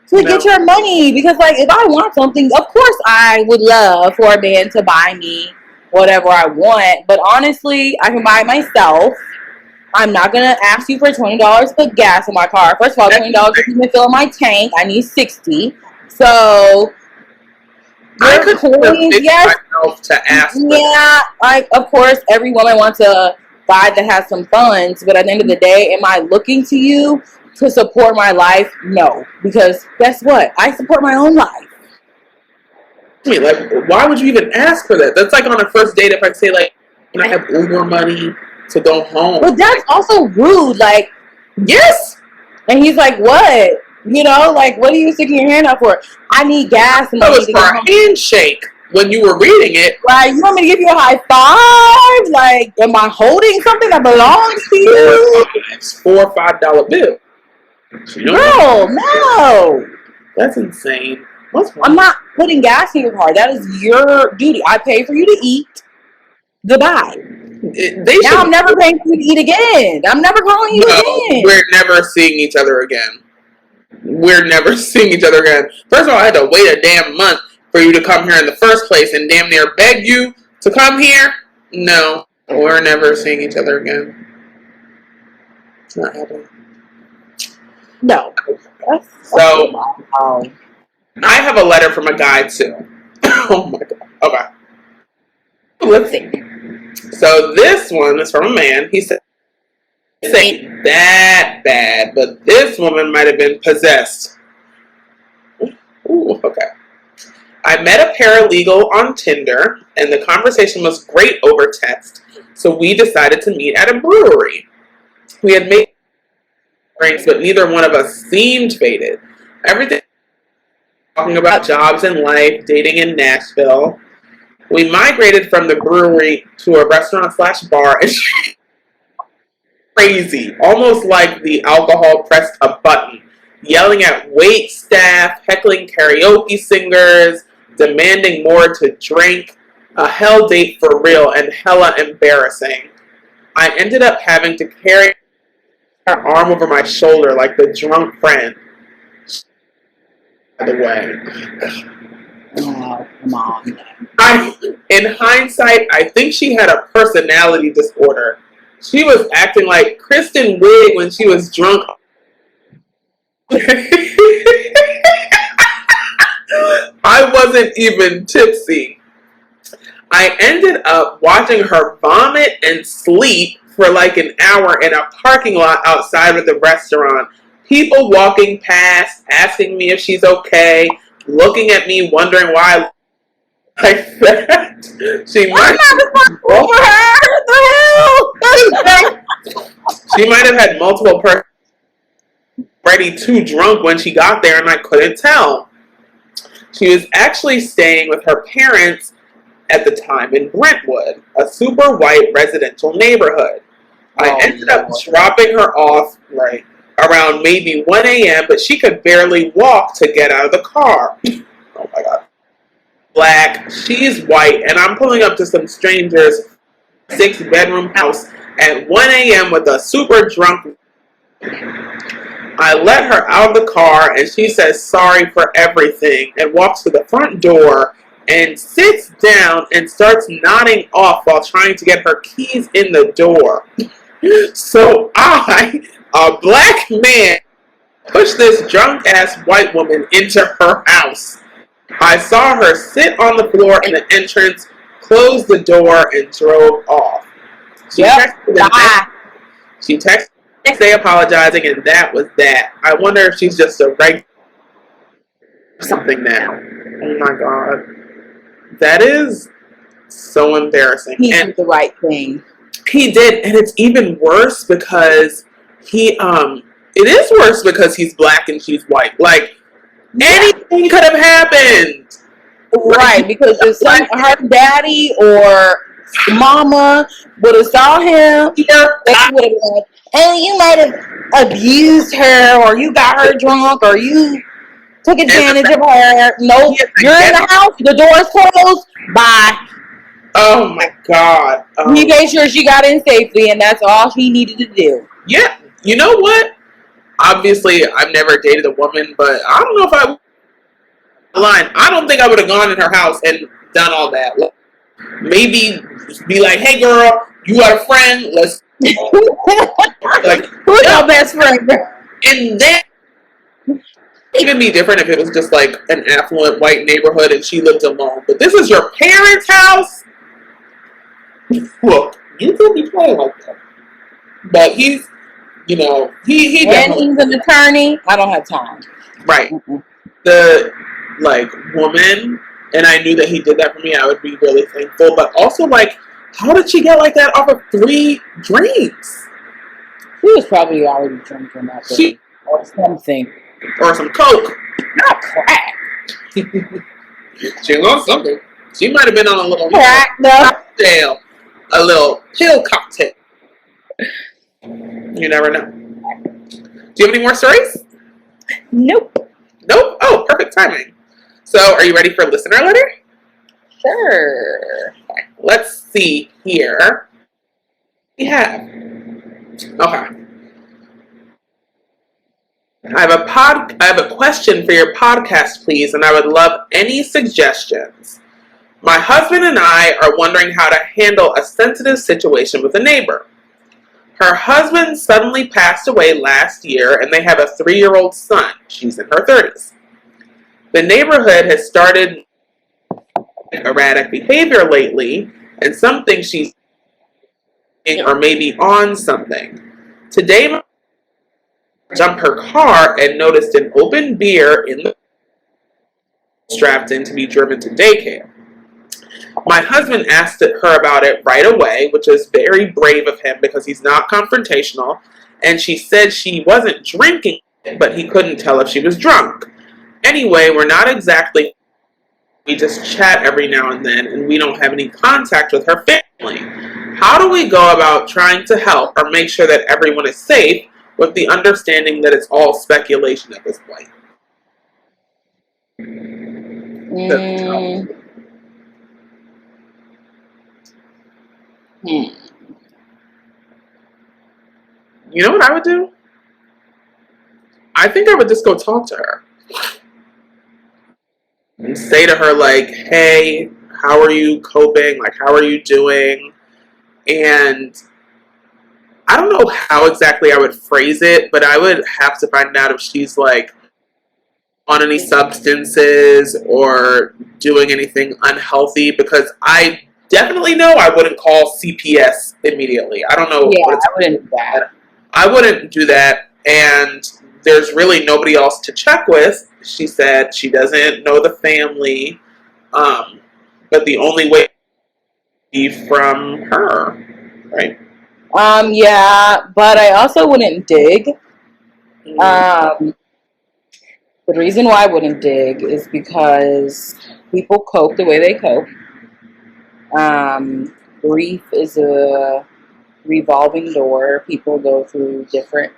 [SPEAKER 2] to get your money because, like, if I want something, of course I would love for a man to buy me whatever I want. But honestly, I can buy it myself. I'm not going to ask you for $20 to put gas in my car. First of all, $20 doesn't even fill my tank. I need $60. So,
[SPEAKER 1] I could coins, yes, myself to ask.
[SPEAKER 2] Yeah, of course, every woman wants a guy that has some funds. But at the end of the day, am I looking to you to support my life? No. Because guess what? I support my own life.
[SPEAKER 1] I mean, like, why would you even ask for that? That's like on a first date if I say, like, can I have Uber money to go home?
[SPEAKER 2] But that's also rude. Like,
[SPEAKER 1] yes.
[SPEAKER 2] And he's like, what? You know, like, what are you sticking your hand out for? I need gas. And
[SPEAKER 1] it was for a handshake when you were reading it.
[SPEAKER 2] Like, you want me to give you a high five? Like, am I holding something that belongs to you?
[SPEAKER 1] It's $4 or $5 bill.
[SPEAKER 2] Girl, no.
[SPEAKER 1] That's insane. What's wrong?
[SPEAKER 2] I'm not putting gas in your car. That is your duty. I pay for you to eat. Goodbye. Now I'm never paying for you to eat again. I'm never calling you again.
[SPEAKER 1] We're never seeing each other again. We're never seeing each other again. First of all, I had to wait a damn month for you to come here in the first place and damn near beg you to come here. No, we're never seeing each other again. It's not happening.
[SPEAKER 2] No.
[SPEAKER 1] So, I have a letter from a guy too. Oh my God. Okay. Let's see. So this one is from a man. He said, "It ain't that bad, but this woman might have been possessed." Ooh, okay. "I met a paralegal on Tinder, and the conversation was great over text, so we decided to meet at a brewery. We had made drinks, but neither one of us seemed faded. Everything talking about jobs and life, dating in Nashville. We migrated from the brewery to a restaurant/bar, and crazy, almost like the alcohol pressed a button, yelling at wait staff, heckling karaoke singers, demanding more to drink. A hell date for real and hella embarrassing. I ended up having to carry her arm over my shoulder like the drunk friend. By the way."
[SPEAKER 2] Oh, come on.
[SPEAKER 1] In hindsight, I think she had a personality disorder. She was acting like Kristen Wiig when she was drunk. I wasn't even tipsy. I ended up watching her vomit and sleep for like an hour in a parking lot outside of the restaurant. People walking past, asking me if she's okay, looking at me, wondering why I like that.
[SPEAKER 2] I'm not responsible for her.
[SPEAKER 1] What the hell? She might have had multiple persons already too drunk when she got there, and I couldn't tell. She was actually staying with her parents at the time in Brentwood, a super white residential neighborhood. I ended up dropping her off around maybe 1 a.m., but she could barely walk to get out of the car. Oh my God. Black, she's white, and I'm pulling up to some strangers 6-bedroom house at 1 a.m. with a super drunk. I let her out of the car and she says sorry for everything and walks to the front door and sits down and starts nodding off while trying to get her keys in the door. So I, a black man, pushed this drunk ass white woman into her house. I saw her sit on the floor in the entrance, close the door, and drove off. She texted next day apologizing, and that was that. I wonder if she's just a regular something now. Oh my god. That is so embarrassing.
[SPEAKER 2] He did the right thing.
[SPEAKER 1] He did, and it's even worse because it is worse because he's black and she's white. Like, anything could have happened.
[SPEAKER 2] Right, because if her daddy or mama would have saw him, they would have been like, oh, you might have abused her, or you got her drunk, or you took advantage of her. Nope, you're in the house, the door's closed, bye.
[SPEAKER 1] Oh my god.
[SPEAKER 2] He made sure she got in safely, and that's all he needed to do.
[SPEAKER 1] Yeah, you know what? Obviously, I've never dated a woman, but I don't know if I don't think I would have gone in her house and done all that. Maybe be like, hey girl, you got a friend, let's like,
[SPEAKER 2] who's your best friend?
[SPEAKER 1] And then even be different if it was just like an affluent white neighborhood and she lived alone. But this is your parents' house? Look, you could be playing like that. But he's, you know, he
[SPEAKER 2] and he's an attorney. I don't have time.
[SPEAKER 1] Right.
[SPEAKER 2] Mm-mm.
[SPEAKER 1] The like woman, and I knew that he did that for me, I would be really thankful. But also, like, how did she get like that off of 3 drinks?
[SPEAKER 2] She was probably already drinking that day. Or something.
[SPEAKER 1] Or some coke.
[SPEAKER 2] Not crack.
[SPEAKER 1] She was on something. She might have been on a little
[SPEAKER 2] crack,
[SPEAKER 1] cocktail. A little pill cocktail. You never know. Do you have any more stories?
[SPEAKER 2] Nope.
[SPEAKER 1] Nope? Oh, perfect timing. So, are you ready for a listener letter?
[SPEAKER 2] Sure.
[SPEAKER 1] Okay, let's see here. We have. Okay. I have a question for your podcast, please, and I would love any suggestions. My husband and I are wondering how to handle a sensitive situation with a neighbor. Her husband suddenly passed away last year, and they have a 3-year-old son. She's in her 30s. The neighborhood has started erratic behavior lately, and some think she's or maybe on something. Today, my jumped her car and noticed an open beer in the strapped in to be driven to daycare. My husband asked her about it right away, which is very brave of him because he's not confrontational, and she said she wasn't drinking, but he couldn't tell if she was drunk. Anyway, we're not exactly, we just chat every now and then, and we don't have any contact with her family. How do we go about trying to help or make sure that everyone is safe with the understanding that it's all speculation at this point? You know what I would do? I think I would just go talk to her. And say to her, like, hey, how are you coping? Like, how are you doing? And I don't know how exactly I would phrase it, but I would have to find out if she's, like, on any substances or doing anything unhealthy, because I definitely know I wouldn't call CPS immediately. I don't know.
[SPEAKER 2] Yeah, I wouldn't do that.
[SPEAKER 1] I wouldn't do that, and there's really nobody else to check with. She said she doesn't know the family, but the only way would be from her, right?
[SPEAKER 2] Yeah, but I also wouldn't dig. The reason why I wouldn't dig is because people cope the way they cope. Grief is a revolving door. People go through different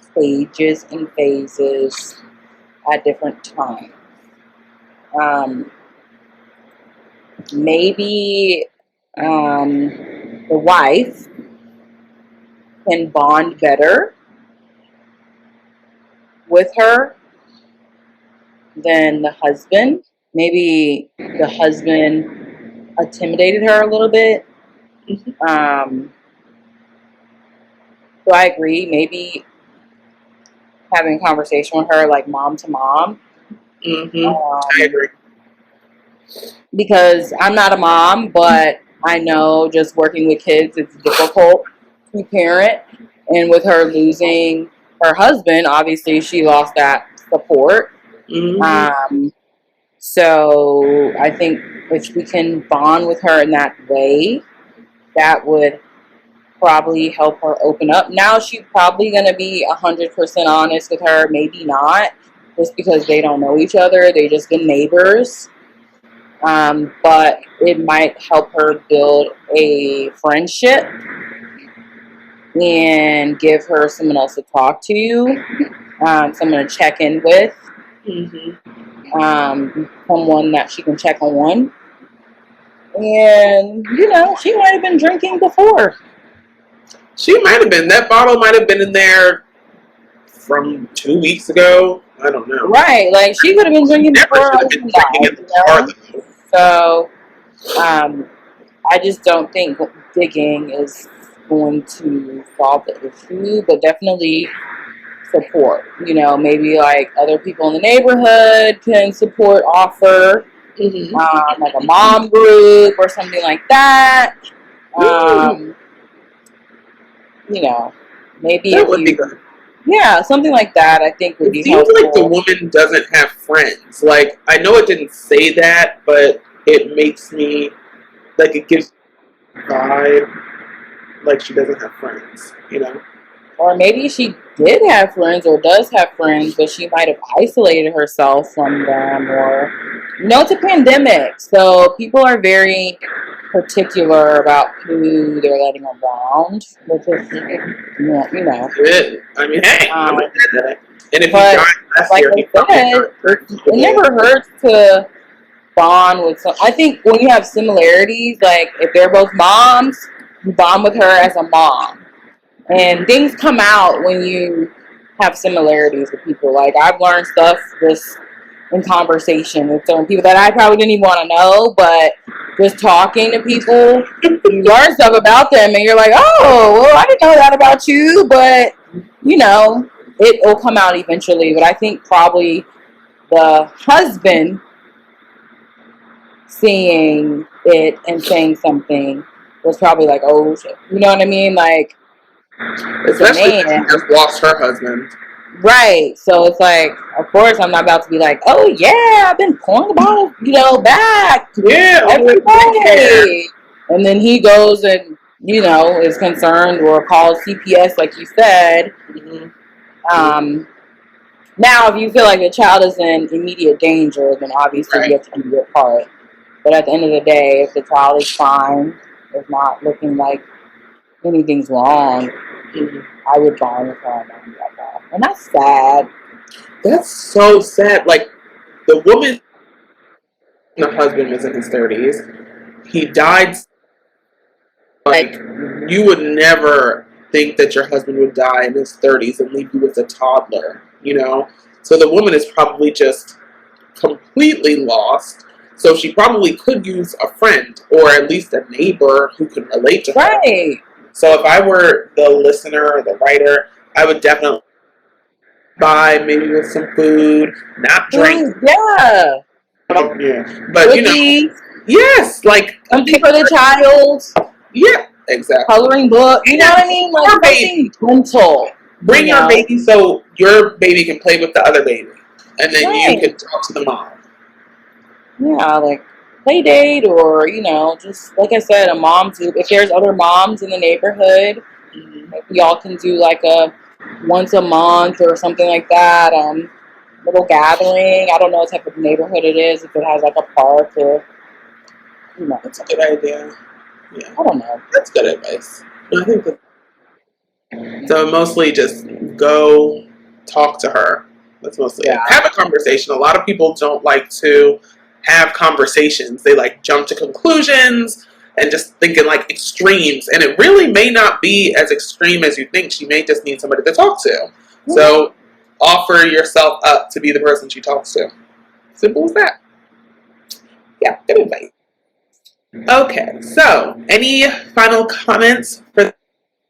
[SPEAKER 2] stages and phases at different times. Maybe the wife can bond better with her than the husband. Maybe the husband intimidated her a little bit. So I agree. Maybe having a conversation with her like mom to mom.
[SPEAKER 1] I agree.
[SPEAKER 2] Because I'm not a mom, but I know just working with kids, it's difficult to parent. And with her losing her husband, obviously she lost that support. So I think if we can bond with her in that way, that would probably help her open up. Now she's probably going to be 100% honest with her, maybe not, just because they don't know each other. They just been neighbors. But it might help her build a friendship and give her someone else to talk to, someone to check in with, someone that she can check on. And, she might have been drinking before.
[SPEAKER 1] She might have been. That bottle might have been in there from 2 weeks ago. I don't know.
[SPEAKER 2] Right. Like, she could have been drinking before. So, I just don't think digging is going to solve the issue, but definitely support. Maybe like other people in the neighborhood can offer like a mom group or something like that. Maybe
[SPEAKER 1] that would be good.
[SPEAKER 2] Yeah, something like that I think would be helpful.
[SPEAKER 1] It seems like the woman doesn't have friends. Like, I know it didn't say that, but it makes me, like, it gives vibe like she doesn't have friends,
[SPEAKER 2] Or maybe she did have friends or does have friends, but she might have isolated herself from them. Or, it's a pandemic, so people are very particular about who they're letting around, which is,
[SPEAKER 1] I mean, hey, I'm a dead. And if
[SPEAKER 2] but,
[SPEAKER 1] he died last
[SPEAKER 2] like
[SPEAKER 1] year,
[SPEAKER 2] it never hurts to bond with some. I think when you have similarities, like if they're both moms, you bond with her as a mom. And things come out when you have similarities with people. Like, I've learned stuff just in conversation with certain people that I probably didn't even want to know, but just talking to people, you learn stuff about them, and you're like, oh, well, I didn't know that about you, but, it will come out eventually. But I think probably the husband seeing it and saying something was probably like, oh, shit. You know what I mean? Like,
[SPEAKER 1] especially if she just lost her husband.
[SPEAKER 2] Right. So it's like, of course, I'm not about to be like, oh, yeah, I've been pouring about it, back.
[SPEAKER 1] Yeah.
[SPEAKER 2] Every day. And then he goes and, is concerned or calls CPS, like you said. Now, if you feel like the child is in immediate danger, then obviously you have to do your part. But at the end of the day, if the child is fine, it's not looking like anything's wrong, I would bond with her and like that. And that's sad.
[SPEAKER 1] That's so sad. Like, the woman, the husband was in his 30s. He died. Like, you would never think that your husband would die in his 30s and leave you with a toddler, So the woman is probably just completely lost. So she probably could use a friend or at least a neighbor who can relate to her.
[SPEAKER 2] Right.
[SPEAKER 1] So if I were the listener or the writer, I would definitely buy maybe with some food, not drink.
[SPEAKER 2] Yeah.
[SPEAKER 1] But
[SPEAKER 2] cookies,
[SPEAKER 1] yes, like
[SPEAKER 2] something for the child.
[SPEAKER 1] Yeah, exactly.
[SPEAKER 2] Coloring book. You know what I mean? Like something gentle.
[SPEAKER 1] Bring your baby so your baby can play with the other baby, and then you can talk to the mom.
[SPEAKER 2] Yeah, like play date or just like I said, a mom's group. If there's other moms in the neighborhood, maybe y'all can do like a once a month or something like that. Little gathering. I don't know what type of neighborhood it is. If it has like a park or
[SPEAKER 1] That's a good idea. Yeah,
[SPEAKER 2] I don't know.
[SPEAKER 1] That's good advice. I think that. So mostly just go talk to her. That's mostly it. Have a conversation. A lot of people don't like to have conversations. They like jump to conclusions. and just thinking like extremes. And it really may not be as extreme as you think. She may just need somebody to talk to. So offer yourself up to be the person she talks to. Simple as that. Yeah, good advice. Okay, so any final comments for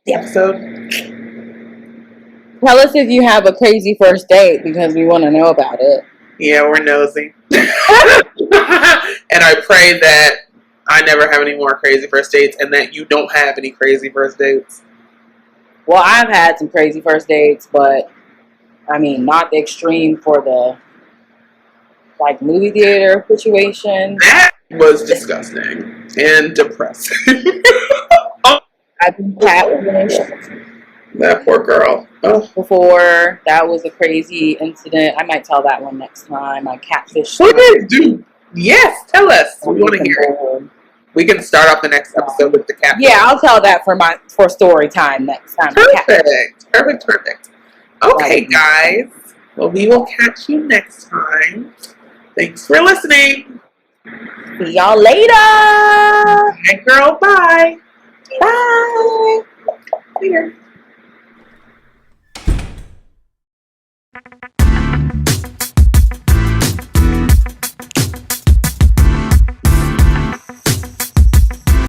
[SPEAKER 1] the episode?
[SPEAKER 2] Tell us if you have a crazy first date because we want to know about it.
[SPEAKER 1] Yeah, we're nosy. And I pray that I never have any more crazy first dates and that you don't have any crazy first dates.
[SPEAKER 2] Well, I've had some crazy first dates, but I mean, not the extreme for the like movie theater situation.
[SPEAKER 1] That was disgusting and depressing.
[SPEAKER 2] I've been catfished.
[SPEAKER 1] That poor girl. Oh.
[SPEAKER 2] Before. That was a crazy incident. I might tell that one next time. I catfished.
[SPEAKER 1] What did it do? Yes, tell us. We want to hear it. We can start off the next episode with the cat.
[SPEAKER 2] Yeah, I'll tell that for story time next time.
[SPEAKER 1] Perfect. Okay, guys. Well, we will catch you next time. Thanks for listening.
[SPEAKER 2] See y'all later.
[SPEAKER 1] Bye, girl. Bye.
[SPEAKER 2] Bye.
[SPEAKER 1] Later.